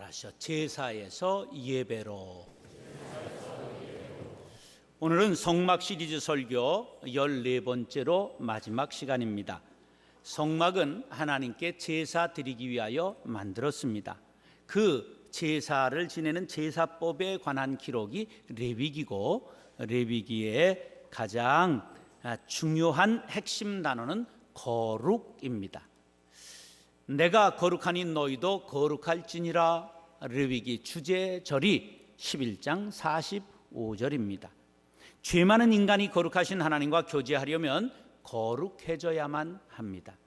따라서 제사에서 예배로. 오늘은 성막 시리즈 설교 14번째로 마지막 시간입니다. 성막은 하나님께 제사 드리기 위하여 만들었습니다. 그 제사를 지내는 제사법에 관한 기록이 레위기고, 레위기의 가장 중요한 핵심 단어는 거룩입니다. 내가 거룩하니 너희도 거룩할지니라. 레위기 주제절이 11장 45절입니다. 죄 많은 인간이 거룩하신 하나님과 교제하려면 거룩해져야만 합니다.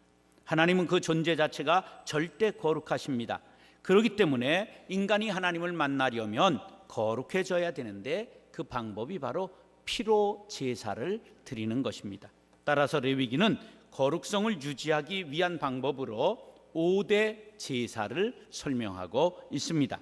하나님은 그 존재 자체가 절대 거룩하십니다. 그렇기 때문에 인간이 하나님을 만나려면 거룩해져야 되는데 그 방법이 바로 피로 제사를 드리는 것입니다. 따라서 레위기는 거룩성을 유지하기 위한 방법으로 5대 제사를 설명하고 있습니다.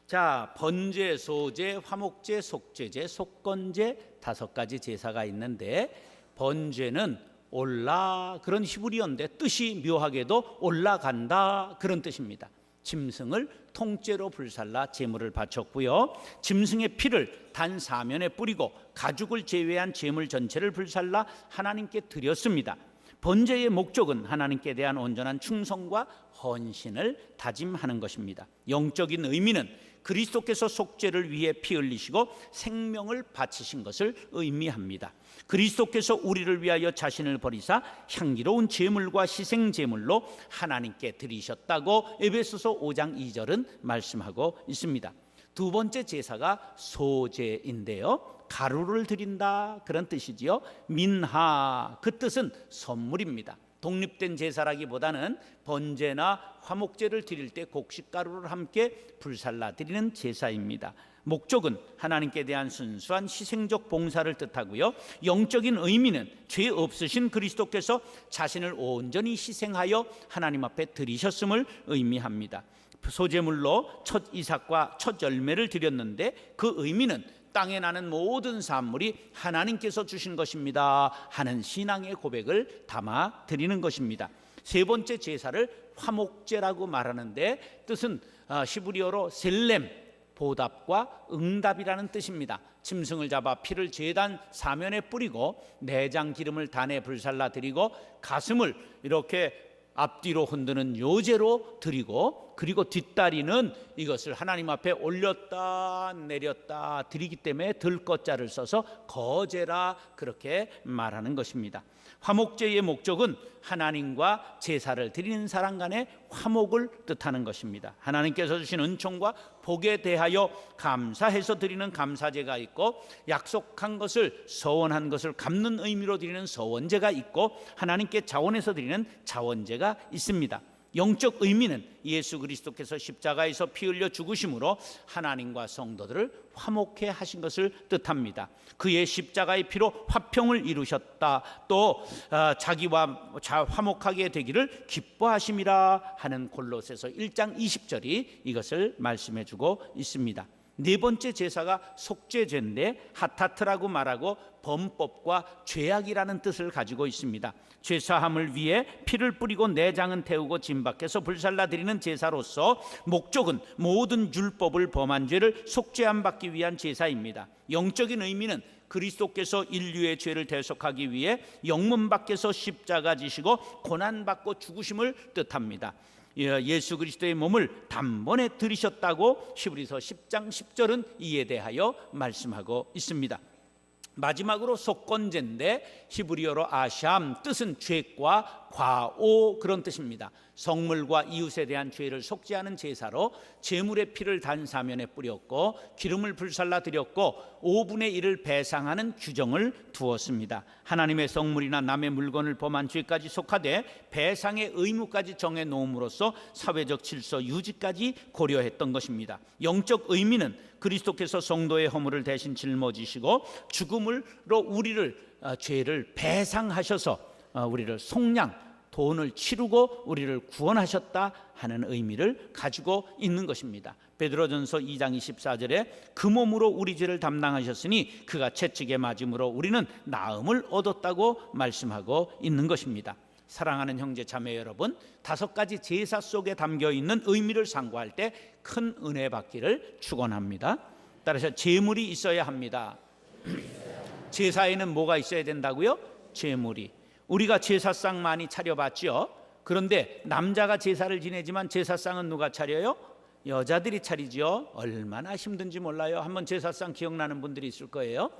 자, 번제, 소제, 화목제, 속죄제, 속건제 5가지 제사가 있는데, 번제는 올라, 그런 히브리어인데 뜻이 묘하게도 올라간다, 그런 뜻입니다. 짐승을 통째로 불살라 제물을 바쳤고요, 짐승의 피를 단 사면에 뿌리고 가죽을 제외한 제물 전체를 불살라 하나님께 드렸습니다. 번제의 목적은 하나님께 대한 온전한 충성과 헌신을 다짐하는 것입니다. 영적인 의미는 그리스도께서 속죄를 위해 피 흘리시고 생명을 바치신 것을 의미합니다. 그리스도께서 우리를 위하여 자신을 버리사 향기로운 제물과 희생 제물로 하나님께 드리셨다고 에베소서 5장 2절은 말씀하고 있습니다. 두 번째 제사가 소제인데요, 가루를 드린다, 그런 뜻이지요. 민하, 그 뜻은 선물입니다. 독립된 제사라기보다는 번제나 화목제를 드릴 때 곡식가루를 함께 불살라 드리는 제사입니다. 목적은 하나님께 대한 순수한 희생적 봉사를 뜻하고요, 영적인 의미는 죄 없으신 그리스도께서 자신을 온전히 희생하여 하나님 앞에 드리셨음을 의미합니다. 소제물로 첫 이삭과 첫 열매를 드렸는데 그 의미는 땅에 나는 모든 산물이 하나님께서 주신 것입니다 하는 신앙의 고백을 담아 드리는 것입니다. 세 번째 제사를 화목제라고 말하는데 뜻은 히브리어로 셀렘, 보답과 응답이라는 뜻입니다. 짐승을 잡아 피를 제단 사면에 뿌리고 내장 기름을 단에 불살라 드리고 가슴을 이렇게 앞뒤로 흔드는 요제로 드리고, 그리고 뒷다리는 이것을 하나님 앞에 올렸다 내렸다 드리기 때문에 들것자를 써서 거제라 그렇게 말하는 것입니다. 화목제의 목적은 하나님과 제사를 드리는 사람 간의 화목을 뜻하는 것입니다. 하나님께서 주신 은총과 복에 대하여 감사해서 드리는 감사제가 있고, 약속한 것을, 서원한 것을 갚는 의미로 드리는 서원제가 있고, 하나님께 자원해서 드리는 자원제가 있습니다. 영적 의미는 예수 그리스도께서 십자가에서 피 흘려 죽으심으로 하나님과 성도들을 화목해 하신 것을 뜻합니다. 그의 십자가의 피로 화평을 이루셨다, 또 자기와 화목하게 되기를 기뻐하심이라 하는 골로새서 1장 20절이 이것을 말씀해 주고 있습니다. 네 번째 제사가 속죄제인데 하타트라고 말하고 범법과 죄악이라는 뜻을 가지고 있습니다. 죄사함을 위해 피를 뿌리고 내장은 태우고 짐 밖에서 불살라 드리는 제사로서 목적은 모든 율법을 범한 죄를 속죄함 받기 위한 제사입니다. 영적인 의미는 그리스도께서 인류의 죄를 대속하기 위해 영문 밖에서 십자가 지시고 고난받고 죽으심을 뜻합니다. 예수 그리스도의 몸을 단번에 들이셨다고 히브리서 10장 10절은 이에 대하여 말씀하고 있습니다. 마지막으로 속건제인데 히브리어로 아샴, 뜻은 죄과 과오, 그런 뜻입니다. 성물과 이웃에 대한 죄를 속죄하는 제사로 제물의 피를 단 사면에 뿌렸고 기름을 불살라 드렸고 5분의 1을 배상하는 규정을 두었습니다. 하나님의 성물이나 남의 물건을 범한 죄까지 속하되 배상의 의무까지 정해 놓음으로써 사회적 질서 유지까지 고려했던 것입니다. 영적 의미는 그리스도께서 성도의 허물을 대신 짊어지시고 죽음으로 우리를 죄를 배상하셔서 우리를 속량, 돈을 치르고 우리를 구원하셨다 하는 의미를 가지고 있는 것입니다. 베드로전서 2장 24절에 그 몸으로 우리 죄를 담당하셨으니 그가 채찍에 맞음으로 우리는 나음을 얻었다고 말씀하고 있는 것입니다. 사랑하는 형제 자매 여러분, 5가지 제사 속에 담겨 있는 의미를 상고할 때 큰 은혜 받기를 축원합니다. 따라서 제물이 있어야 합니다. 제사에는 뭐가 있어야 된다고요? 제물이. 우리가 제사상 많이 차려봤죠. 그런데 남자가 제사를 지내지만 제사상은 누가 차려요? 여자들이 차리죠. 얼마나 힘든지 몰라요. 한번 제사상 기억나는 분들이 있을 거예요.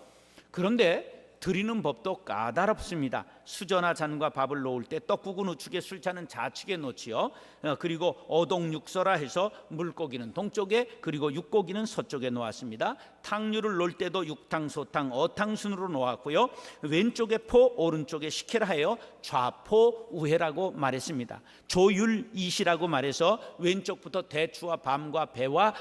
그런데 드리는 법도 까다롭습니다. 수저나 잔과 밥을 놓을 때 떡국은 우측에 술잔은 좌측에 놓지요. 그리고 어동육서라 해서 물고기는 동쪽에 그리고 육고기는 서쪽에 놓았습니다. 탕류를 놓을 때도 육탕, 소탕, 어탕 순으로 놓았고요. 왼쪽에 포, 오른쪽에 식혜라 해요. 좌포 우회라고 말했습니다. 조율이시라고 말해서 왼쪽부터 대추와 밤과 배와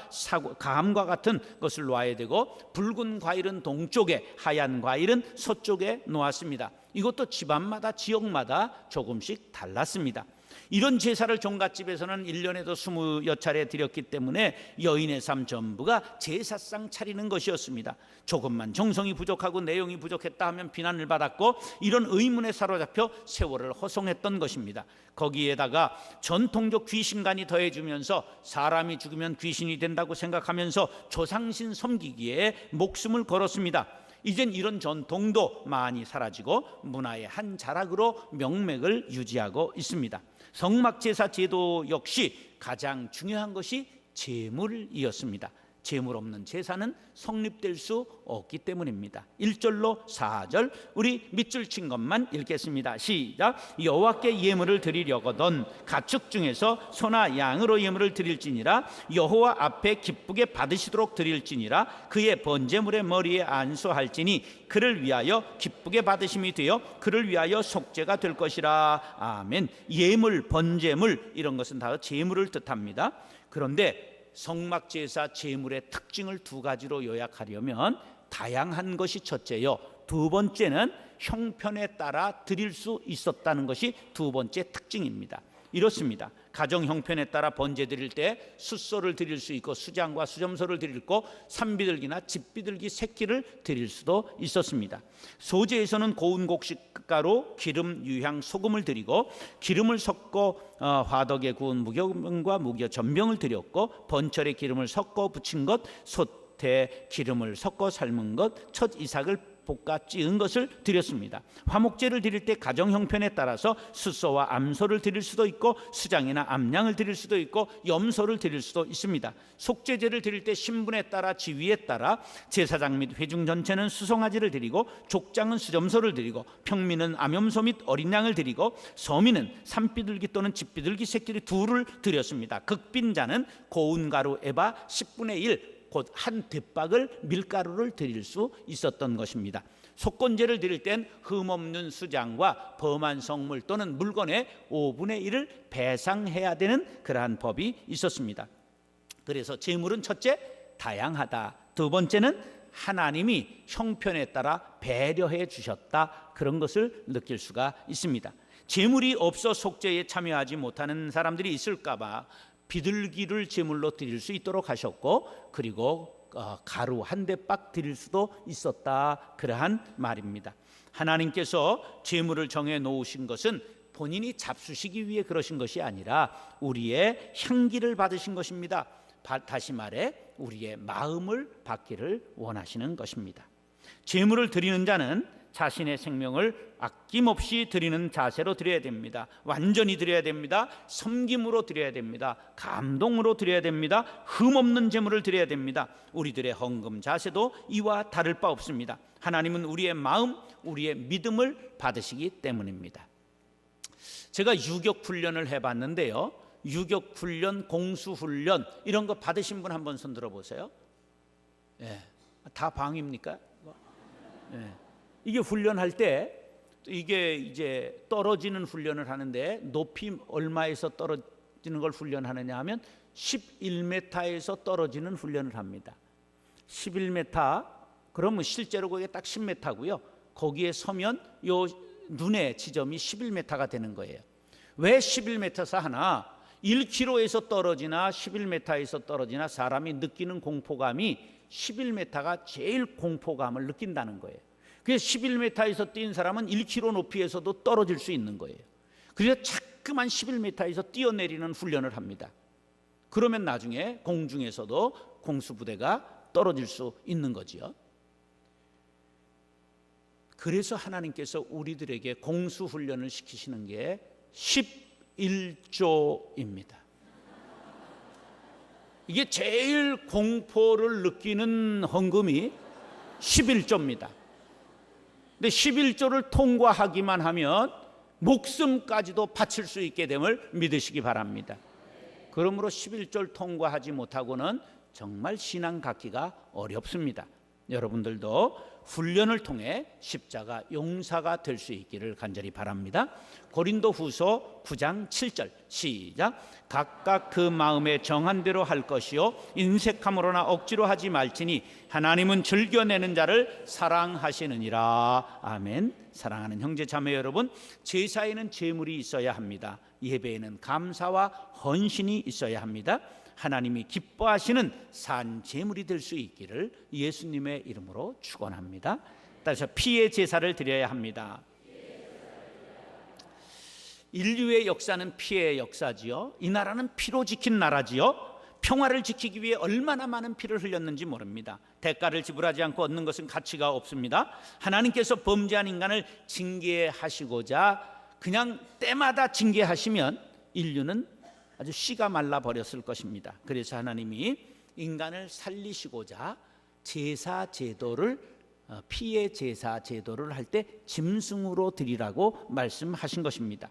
감과 같은 것을 놓아야 되고, 붉은 과일은 동쪽에, 하얀 과일은 서쪽에 놓았습니다. 이것도 집안마다 지역마다 조금씩 달랐습니다. 이런 제사를 종갓집에서는 1년에도 20여 차례 드렸기 때문에 여인의 삶 전부가 제사상 차리는 것이었습니다. 조금만 정성이 부족하고 내용이 부족했다 하면 비난을 받았고, 이런 의문에 사로잡혀 세월을 허송했던 것입니다. 거기에다가 전통적 귀신관이 더해주면서 사람이 죽으면 귀신이 된다고 생각하면서 조상신 섬기기에 목숨을 걸었습니다. 이젠 이런 전통도 많이 사라지고 문화의 한 자락으로 명맥을 유지하고 있습니다. 성막제사 제도 역시 가장 중요한 것이 제물이었습니다. 제물 없는 제사는 성립될 수 없기 때문입니다. 1절로 4절 우리 밑줄 친 것만 읽겠습니다. 시작. 여호와께 예물을 드리려거든 가축 중에서 소나 양으로 예물을 드릴지니라. 여호와 앞에 기쁘게 받으시도록 드릴지니라. 그의 번제물의 머리에 안수할지니 그를 위하여 기쁘게 받으심이 되어 그를 위하여 속죄가 될 것이라. 아멘. 예물, 번제물 이런 것은 다 제물을 뜻합니다. 그런데 성막제사 제물의 특징을 2가지로 요약하려면 다양한 것이 첫째요, 2번째는 형편에 따라 드릴 수 있었다는 것이 2번째 특징입니다. 이렇습니다. 가정 형편에 따라 번제 드릴 때 숫소를 드릴 수 있고 수장과 수점소를 드릴 거, 산비둘기나 집비둘기 새끼를 드릴 수도 있었습니다. 소제에서는 고운 곡식가루, 기름, 유향, 소금을 드리고, 기름을 섞어 화덕에 구운 무교병과 무교 전병을 드렸고, 번철에 기름을 섞어 부친 것, 솥에 기름을 섞어 삶은 것, 첫 이삭을 볶아 찌은 것을 드렸습니다. 화목제를 드릴 때 가정 형편에 따라서 숫소와 암소를 드릴 수도 있고, 수장이나 암양을 드릴 수도 있고, 염소를 드릴 수도 있습니다. 속죄제를 드릴 때 신분에 따라 지위에 따라 제사장 및 회중 전체는 수송아지를 드리고, 족장은 수점소를 드리고, 평민은 암염소 및 어린 양을 드리고, 서민은 산비둘기 또는 집비둘기 새끼를 2를 드렸습니다. 극빈자는 고운 가루 에바 10분의 1 곧 한 뒷박을 밀가루를 드릴 수 있었던 것입니다. 속건제를 드릴 땐 흠없는 수장과 범한 성물 또는 물건의 5분의 1을 배상해야 되는 그러한 법이 있었습니다. 그래서 제물은 첫째, 다양하다. 2번째는 하나님이 형편에 따라 배려해 주셨다. 그런 것을 느낄 수가 있습니다. 제물이 없어 속죄에 참여하지 못하는 사람들이 있을까 봐 비둘기를 제물로 드릴 수 있도록 하셨고, 그리고 가루 한 대박 드릴 수도 있었다. 그러한 말입니다. 하나님께서 제물을 정해 놓으신 것은 본인이 잡수시기 위해 그러신 것이 아니라 우리의 향기를 받으신 것입니다. 다시 말해 우리의 마음을 받기를 원하시는 것입니다. 제물을 드리는 자는 자신의 생명을 아낌없이 드리는 자세로 드려야 됩니다. 완전히 드려야 됩니다. 섬김으로 드려야 됩니다. 감동으로 드려야 됩니다. 흠없는 제물을 드려야 됩니다. 우리들의 헌금 자세도 이와 다를 바 없습니다. 하나님은 우리의 마음, 우리의 믿음을 받으시기 때문입니다. 제가 유격훈련을 해봤는데요, 유격훈련, 공수훈련 이런 거 받으신 분 한번 손 들어보세요. 예, 다 방입니까? 예. 이게 훈련할 때 이게 이제 떨어지는 훈련을 하는데 높이 얼마에서 떨어지는 걸 훈련하느냐 하면 11m에서 떨어지는 훈련을 합니다. 11m 그러면 실제로 그게 딱 10m고요. 거기에 서면 요 눈의 지점이 11m가 되는 거예요. 왜 11m에서 하나? 1km에서 떨어지나 11m에서 떨어지나 사람이 느끼는 공포감이 11m가 제일 공포감을 느낀다는 거예요. 그래서 11m에서 뛴 사람은 1km 높이에서도 떨어질 수 있는 거예요. 그래서 자꾸만 11m에서 뛰어내리는 훈련을 합니다. 그러면 나중에 공중에서도 공수부대가 떨어질 수 있는 거지요. 그래서 하나님께서 우리들에게 공수훈련을 시키시는 게 11조입니다. 이게 제일 공포를 느끼는 헌금이 11조입니다. 근데 11조를 통과하기만 하면 목숨까지도 바칠 수 있게 됨을 믿으시기 바랍니다. 그러므로 11조를 통과하지 못하고는 정말 신앙 갖기가 어렵습니다. 여러분들도 훈련을 통해 십자가 용사가 될 수 있기를 간절히 바랍니다. 고린도후서 9장 7절 시작. 각각 그 마음에 정한 대로 할 것이요 인색함으로나 억지로 하지 말지니 하나님은 즐겨내는 자를 사랑하시느니라. 아멘. 사랑하는 형제 자매 여러분, 제사에는 제물이 있어야 합니다. 예배에는 감사와 헌신이 있어야 합니다. 하나님이 기뻐하시는 산 제물이 될 수 있기를 예수님의 이름으로 축원합니다. 따라서 피의 제사를 드려야 합니다. 인류의 역사는 피의 역사지요. 이 나라는 피로 지킨 나라지요. 평화를 지키기 위해 얼마나 많은 피를 흘렸는지 모릅니다. 대가를 지불하지 않고 얻는 것은 가치가 없습니다. 하나님께서 범죄한 인간을 징계하시고자 그냥 때마다 징계하시면 인류는 아주 씨가 말라버렸을 것입니다. 그래서 하나님이 인간을 살리시고자 제사 제도를 피의 제사 제도를 할 때 짐승으로 드리라고 말씀하신 것입니다.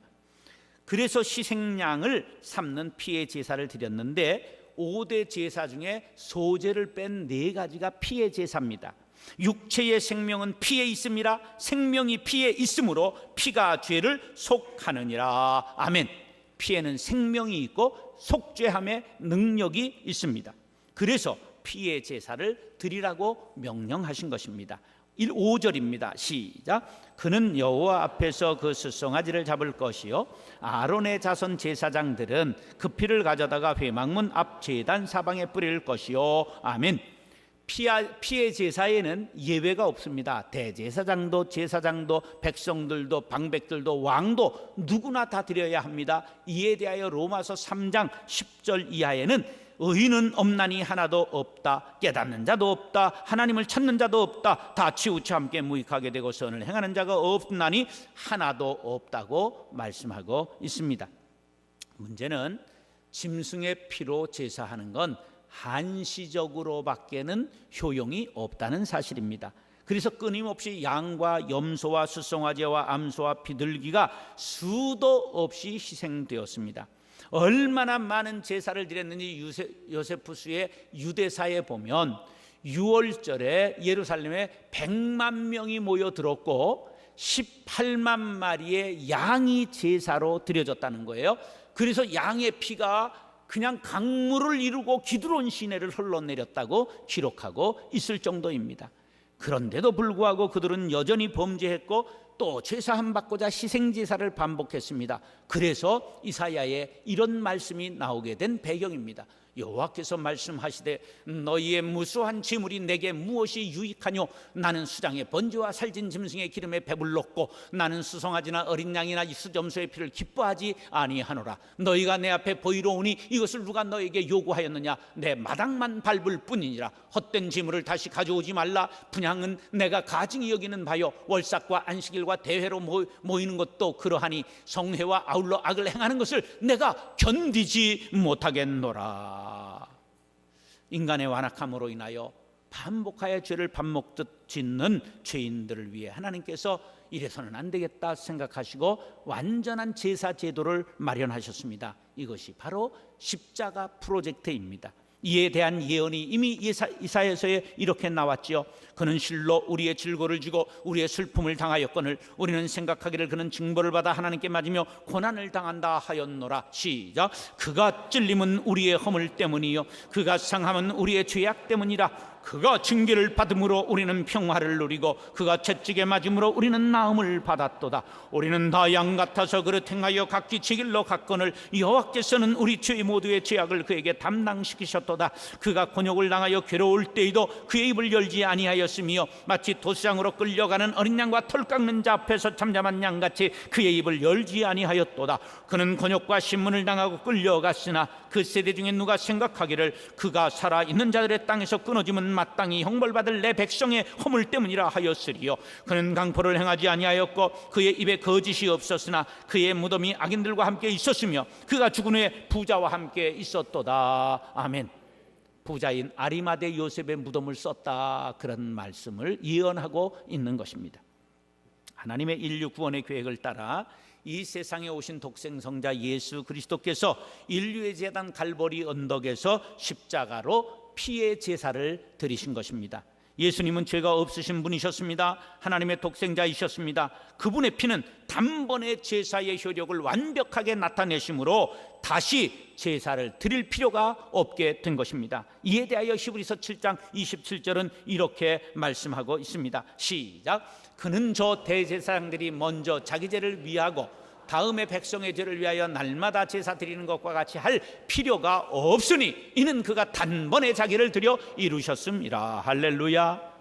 그래서 희생양을 삼는 피의 제사를 드렸는데 5대 제사 중에 소제를 뺀 4가지가 피의 제사입니다. 육체의 생명은 피에 있음이라 생명이 피에 있으므로 피가 죄를 속하느니라. 아멘. 피에는 생명이 있고 속죄함의 능력이 있습니다. 그래서 피의 제사를 드리라고 명령하신 것입니다. 5절입니다. 시작. 그는 여호와 앞에서 그 숫송아지를 잡을 것이요 아론의 자손 제사장들은 그 피를 가져다가 회막문 앞 제단 사방에 뿌릴 것이요. 아멘. 피의 제사에는 예외가 없습니다. 대제사장도 제사장도 백성들도 방백들도 왕도 누구나 다 드려야 합니다. 이에 대하여 로마서 3장 10절 이하에는 의인은 없나니 하나도 없다. 깨닫는 자도 없다. 하나님을 찾는 자도 없다. 다 치우쳐 함께 무익하게 되고 선을 행하는 자가 없나니 하나도 없다고 말씀하고 있습니다. 문제는 짐승의 피로 제사하는 건 한시적으로밖에는 효용이 없다는 사실입니다. 그래서 끊임없이 양과 염소와 숫송아지와 암소와 비둘기가 수도 없이 희생되었습니다. 얼마나 많은 제사를 드렸는지 요세푸스의 유대사에 보면 6월절에 예루살렘에 100만 명이 모여들었고 18만 마리의 양이 제사로 드려졌다는 거예요. 그래서 양의 피가 그냥 강물을 이루고 기드론 시내를 흘러내렸다고 기록하고 있을 정도입니다. 그런데도 불구하고 그들은 여전히 범죄했고 또 죄사함 받고자 희생제사를 반복했습니다. 그래서 이사야에 이런 말씀이 나오게 된 배경입니다. 여호와께서 말씀하시되 너희의 무수한 재물이 내게 무엇이 유익하뇨? 나는 수장의 번제와 살진 짐승의 기름에 배불렀고 나는 수송아지나 어린 양이나 수점소의 피를 기뻐하지 아니하노라. 너희가 내 앞에 보이러 오니 이것을 누가 너에게 요구하였느냐? 내 마당만 밟을 뿐이니라. 헛된 재물을 다시 가져오지 말라. 분향은 내가 가증히 여기는 바요 월삭과 안식일과 대회로 모이는 것도 그러하니 성회와 아울러 악을 행하는 것을 내가 견디지 못하겠노라. 인간의 완악함으로 인하여 반복하여 죄를 밥 먹듯 짓는 죄인들을 위해 하나님께서 이래서는 안 되겠다 생각하시고 완전한 제사 제도를 마련하셨습니다. 이것이 바로 십자가 프로젝트입니다. 이에 대한 예언이 이미 이사야서에 이렇게 나왔지요. 그는 실로 우리의 질고를 지고 우리의 슬픔을 당하였거늘 우리는 생각하기를 그는 징벌을 받아 하나님께 맞으며 고난을 당한다 하였노라. 시작. 그가 찔림은 우리의 허물 때문이요 그가 상함은 우리의 죄악 때문이라. 그가 징계를 받음으로 우리는 평화를 누리고 그가 채찍에 맞음으로 우리는 나음을 받았도다. 우리는 다 양 같아서 그릇 행하여 각기 제 길로 갔거늘 여호와께서는 우리 죄 모두의 죄악을 그에게 담당시키셨도다 아니하셨도다. 그가 곤욕을 당하여 괴로울 때에도 그의 입을 열지 아니하였으며 마치 도수장으로 끌려가는 어린 양과 털 깎는 자 앞에서 잠잠한 양같이 그의 입을 열지 아니하였도다. 그는 곤욕과 신문을 당하고 끌려갔으나 그 세대 중에 누가 생각하기를 그가 살아있는 자들의 땅에서 끊어지면 마땅히 형벌받을 내 백성의 허물 때문이라 하였으리요. 그는 강포를 행하지 아니하였고 그의 입에 거짓이 없었으나 그의 무덤이 악인들과 함께 있었으며 그가 죽은 후에 부자와 함께 있었도다. 아멘. 부자인 아리마대 요셉의 무덤을 썼다, 그런 말씀을 예언하고 있는 것입니다. 하나님의 인류 구원의 계획을 따라 이 세상에 오신 독생성자 예수 그리스도께서 인류의 제단 갈보리 언덕에서 십자가로 피의 제사를 드리신 것입니다. 예수님은 죄가 없으신 분이셨습니다. 하나님의 독생자이셨습니다. 그분의 피는 단번에 제사의 효력을 완벽하게 나타내심으로 다시 제사를 드릴 필요가 없게 된 것입니다. 이에 대하여 히브리서 7장 27절은 이렇게 말씀하고 있습니다. 시작. 그는 저 대제사장들이 먼저 자기 죄를 위하고 다음에 백성의 죄를 위하여 날마다 제사 드리는 것과 같이 할 필요가 없으니 이는 그가 단번에 자기를 드려 이루셨음이라. 할렐루야.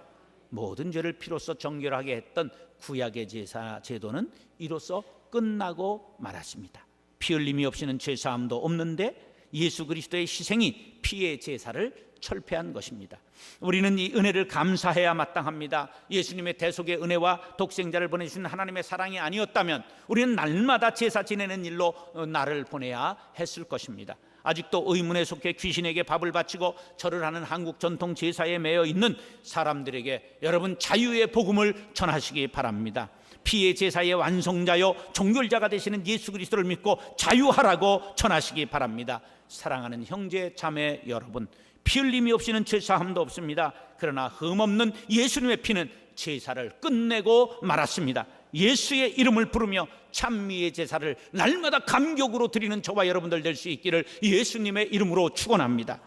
모든 죄를 피로써 정결하게 했던 구약의 제사 제도는 이로써 끝나고 말았습니다. 피 흘림이 없이는 죄사함도 없는데 예수 그리스도의 희생이 피의 제사를 철폐한 것입니다. 우리는 이 은혜를 감사해야 마땅합니다. 예수님의 대속의 은혜와 독생자를 보내주신 하나님의 사랑이 아니었다면 우리는 날마다 제사 지내는 일로 나를 보내야 했을 것입니다. 아직도 의문에 속해 귀신에게 밥을 바치고 절을 하는 한국 전통 제사에 매여 있는 사람들에게 여러분 자유의 복음을 전하시기 바랍니다. 피의 제사의 완성자요 종결자가 되시는 예수 그리스도를 믿고 자유하라고 전하시기 바랍니다. 사랑하는 형제 자매 여러분, 피 흘림이 없이는 죄사함도 없습니다. 그러나 흠없는 예수님의 피는 제사를 끝내고 말았습니다. 예수의 이름을 부르며 찬미의 제사를 날마다 감격으로 드리는 저와 여러분들 될 수 있기를 예수님의 이름으로 축원합니다.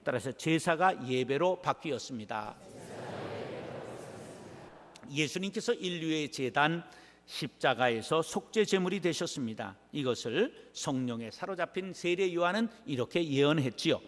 따라서 제사가 예배로 바뀌었습니다. 예수님께서 인류의 제단 십자가에서 속죄 제물이 되셨습니다. 이것을 성령에 사로잡힌 세례 요한은 이렇게 예언했지요.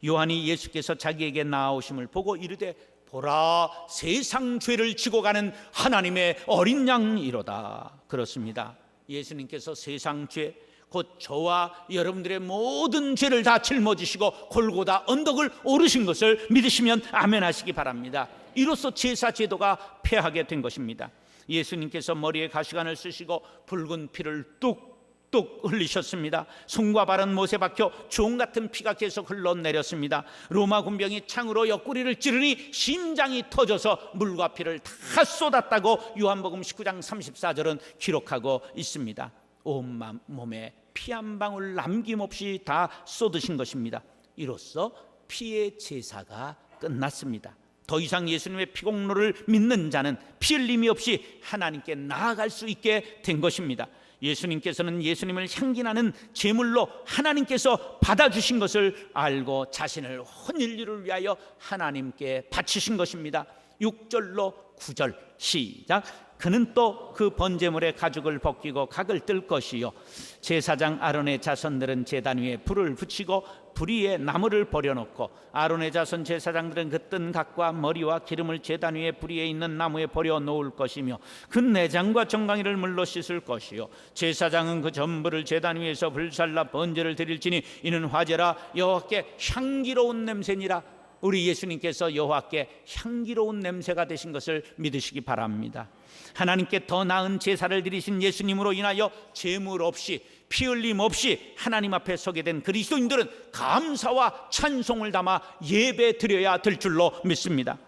요한이 예수께서 자기에게 나아오심을 보고 이르되 보라, 세상 죄를 지고 가는 하나님의 어린 양이로다. 그렇습니다. 예수님께서 세상 죄, 곧 저와 여러분들의 모든 죄를 다 짊어지시고 골고다 언덕을 오르신 것을 믿으시면 아멘 하시기 바랍니다. 이로써 제사 제도가 폐하게 된 것입니다. 예수님께서 머리에 가시관을 쓰시고 붉은 피를 뚝뚝 흘리셨습니다. 손과 발은 못에 박혀 종 같은 피가 계속 흘러내렸습니다. 로마 군병이 창으로 옆구리를 찌르니 심장이 터져서 물과 피를 다 쏟았다고 요한복음 19장 34절은 기록하고 있습니다. 온 몸에 피 한 방울 남김없이 다 쏟으신 것입니다. 이로써 피의 제사가 끝났습니다. 더 이상 예수님의 피공로를 믿는 자는 피 흘림이 없이 하나님께 나아갈 수 있게 된 것입니다. 예수님께서는 예수님을 향기나는 제물로 하나님께서 받아주신 것을 알고 자신을 온 인류를 위하여 하나님께 바치신 것입니다. 6절로 9절 시작. 그는 또 그 번제물의 가죽을 벗기고 각을 뜰 것이요 제사장 아론의 자손들은 제단 위에 불을 붙이고 불 위에 나무를 버려놓고 아론의 자손 제사장들은 그 뜬 각과 머리와 기름을 제단 위에 불 위에 있는 나무에 버려 놓을 것이며 그 내장과 정강이를 물로 씻을 것이요 제사장은 그 전부를 제단 위에서 불살라 번제를 드릴지니 이는 화제라 여호와께 향기로운 냄새니라. 우리 예수님께서 여호와께 향기로운 냄새가 되신 것을 믿으시기 바랍니다. 하나님께 더 나은 제사를 드리신 예수님으로 인하여 제물 없이 피 흘림 없이 하나님 앞에 서게 된 그리스도인들은 감사와 찬송을 담아 예배 드려야 될 줄로 믿습니다.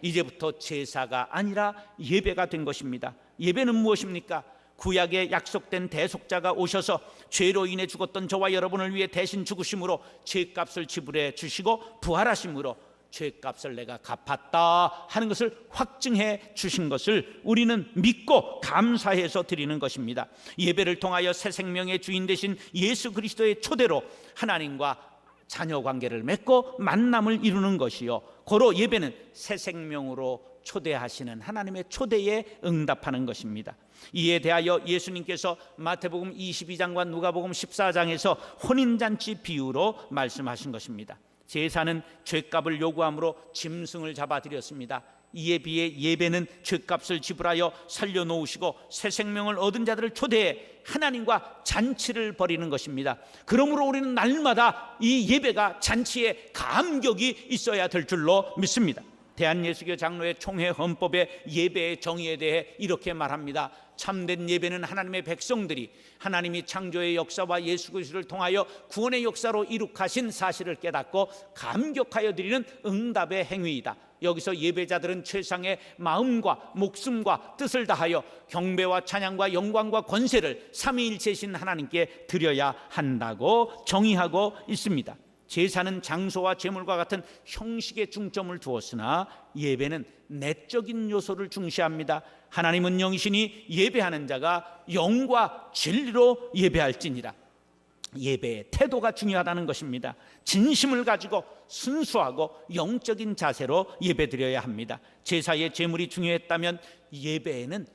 이제부터 제사가 아니라 예배가 된 것입니다. 예배는 무엇입니까? 구약에 약속된 대속자가 오셔서 죄로 인해 죽었던 저와 여러분을 위해 대신 죽으심으로 죄값을 지불해 주시고 부활하심으로 죄값을 내가 갚았다 하는 것을 확증해 주신 것을 우리는 믿고 감사해서 드리는 것입니다. 예배를 통하여 새 생명의 주인 되신 예수 그리스도의 초대로 하나님과 자녀 관계를 맺고 만남을 이루는 것이요 고로 예배는 새 생명으로 초대하시는 하나님의 초대에 응답하는 것입니다. 이에 대하여 예수님께서 마태복음 22장과 누가복음 14장에서 혼인잔치 비유로 말씀하신 것입니다. 제사는 죄값을 요구함으로 짐승을 잡아드렸습니다. 이에 비해 예배는 죄값을 지불하여 살려놓으시고 새 생명을 얻은 자들을 초대해 하나님과 잔치를 벌이는 것입니다. 그러므로 우리는 날마다 이 예배가 잔치에 감격이 있어야 될 줄로 믿습니다. 대한예수교 장로회 총회 헌법의 예배의 정의에 대해 이렇게 말합니다. 참된 예배는 하나님의 백성들이 하나님이 창조의 역사와 예수 그리스도를 통하여 구원의 역사로 이룩하신 사실을 깨닫고 감격하여 드리는 응답의 행위이다. 여기서 예배자들은 최상의 마음과 목숨과 뜻을 다하여 경배와 찬양과 영광과 권세를 삼위일체신 하나님께 드려야 한다고 정의하고 있습니다. 제사는 장소와 제물과 같은 형식에 중점을 두었으나 예배는 내적인 요소를 중시합니다. 하나님은 영이시니 예배하는 자가 영과 진리로 예배할지니라. 예배의 태도가 중요하다는 것입니다. 진심을 가지고 순수하고 영적인 자세로 예배드려야 합니다. 제사의 제물이 중요했다면 예배에는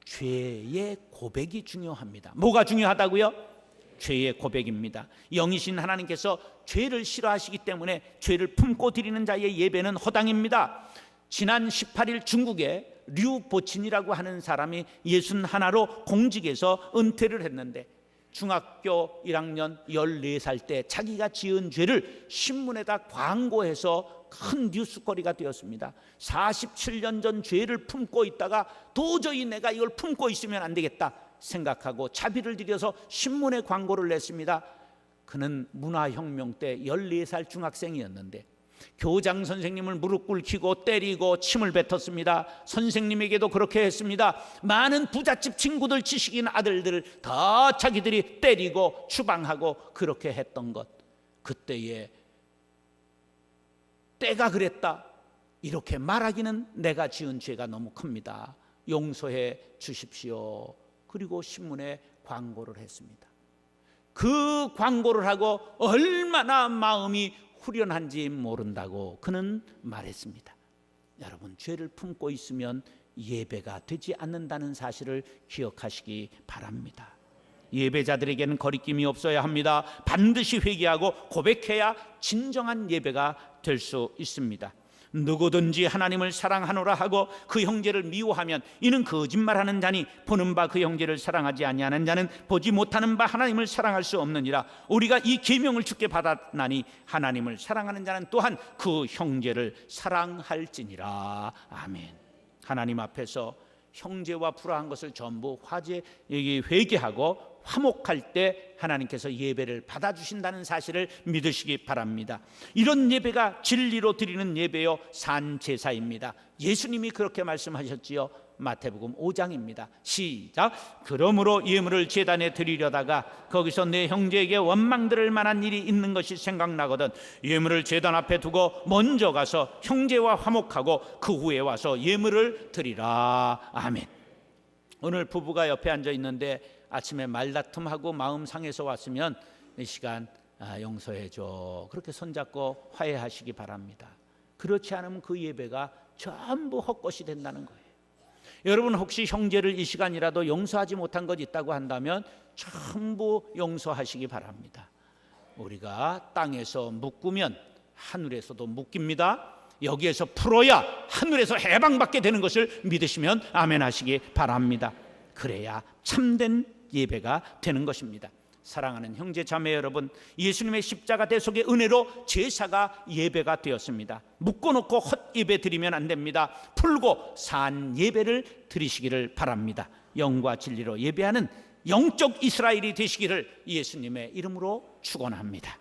죄의 고백이 중요합니다. 뭐가 중요하다고요? 죄의 고백입니다. 영이신 하나님께서 죄를 싫어하시기 때문에 죄를 품고 드리는 자의 예배는 허당입니다. 지난 18일 중국에 류보친이라고 하는 사람이 61로 공직에서 은퇴를 했는데 중학교 1학년 14살 때 자기가 지은 죄를 신문에다 광고해서 큰 뉴스거리가 되었습니다. 47년 전 죄를 품고 있다가 도저히 내가 이걸 품고 있으면 안 되겠다 생각하고 자비를 들여서 신문에 광고를 냈습니다. 그는 문화혁명 때 14살 중학생이었는데 교장 선생님을 무릎 꿇히고 때리고 침을 뱉었습니다. 선생님에게도 그렇게 했습니다. 많은 부잣집 친구들 지식인 아들들을 다 자기들이 때리고 추방하고 그렇게 했던 것, 그때의 때가 그랬다 이렇게 말하기는 내가 지은 죄가 너무 큽니다. 용서해 주십시오. 그리고 신문에 광고를 했습니다. 그 광고를 하고 얼마나 마음이 후련한지 모른다고 그는 말했습니다. 여러분, 죄를 품고 있으면 예배가 되지 않는다는 사실을 기억하시기 바랍니다. 예배자들에게는 거리낌이 없어야 합니다. 반드시 회개하고 고백해야 진정한 예배가 될 수 있습니다. 누구든지 하나님을 사랑하노라 하고 그 형제를 미워하면 이는 거짓말하는 자니 보는 바 그 형제를 사랑하지 아니하는 자는 보지 못하는 바 하나님을 사랑할 수 없느니라. 우리가 이 계명을 주께 받았나니 하나님을 사랑하는 자는 또한 그 형제를 사랑할지니라. 아멘. 하나님 앞에서 형제와 불화한 것을 전부 회개하고 화목할 때 하나님께서 예배를 받아주신다는 사실을 믿으시기 바랍니다. 이런 예배가 진리로 드리는 예배요 산제사입니다. 예수님이 그렇게 말씀하셨지요. 마태복음 5장입니다. 시작. 그러므로 예물을 제단에 드리려다가 거기서 내 형제에게 원망 들을 만한 일이 있는 것이 생각나거든 예물을 제단 앞에 두고 먼저 가서 형제와 화목하고 그 후에 와서 예물을 드리라. 아멘. 오늘 부부가 옆에 앉아 있는데 아침에 말다툼하고 마음 상해서 왔으면 이 시간 용서해줘 그렇게 손잡고 화해하시기 바랍니다. 그렇지 않으면 그 예배가 전부 헛것이 된다는 거예요. 여러분, 혹시 형제를 이 시간이라도 용서하지 못한 것 있다고 한다면 전부 용서하시기 바랍니다. 우리가 땅에서 묶으면 하늘에서도 묶입니다. 여기에서 풀어야 하늘에서 해방받게 되는 것을 믿으시면 아멘 하시기 바랍니다. 그래야 참된 예배가 되는 것입니다. 사랑하는 형제 자매 여러분, 예수님의 십자가 대속의 은혜로 제사가 예배가 되었습니다. 묶어놓고 헛 예배 드리면 안 됩니다. 풀고 산 예배를 드리시기를 바랍니다. 영과 진리로 예배하는 영적 이스라엘이 되시기를 예수님의 이름으로 축원합니다.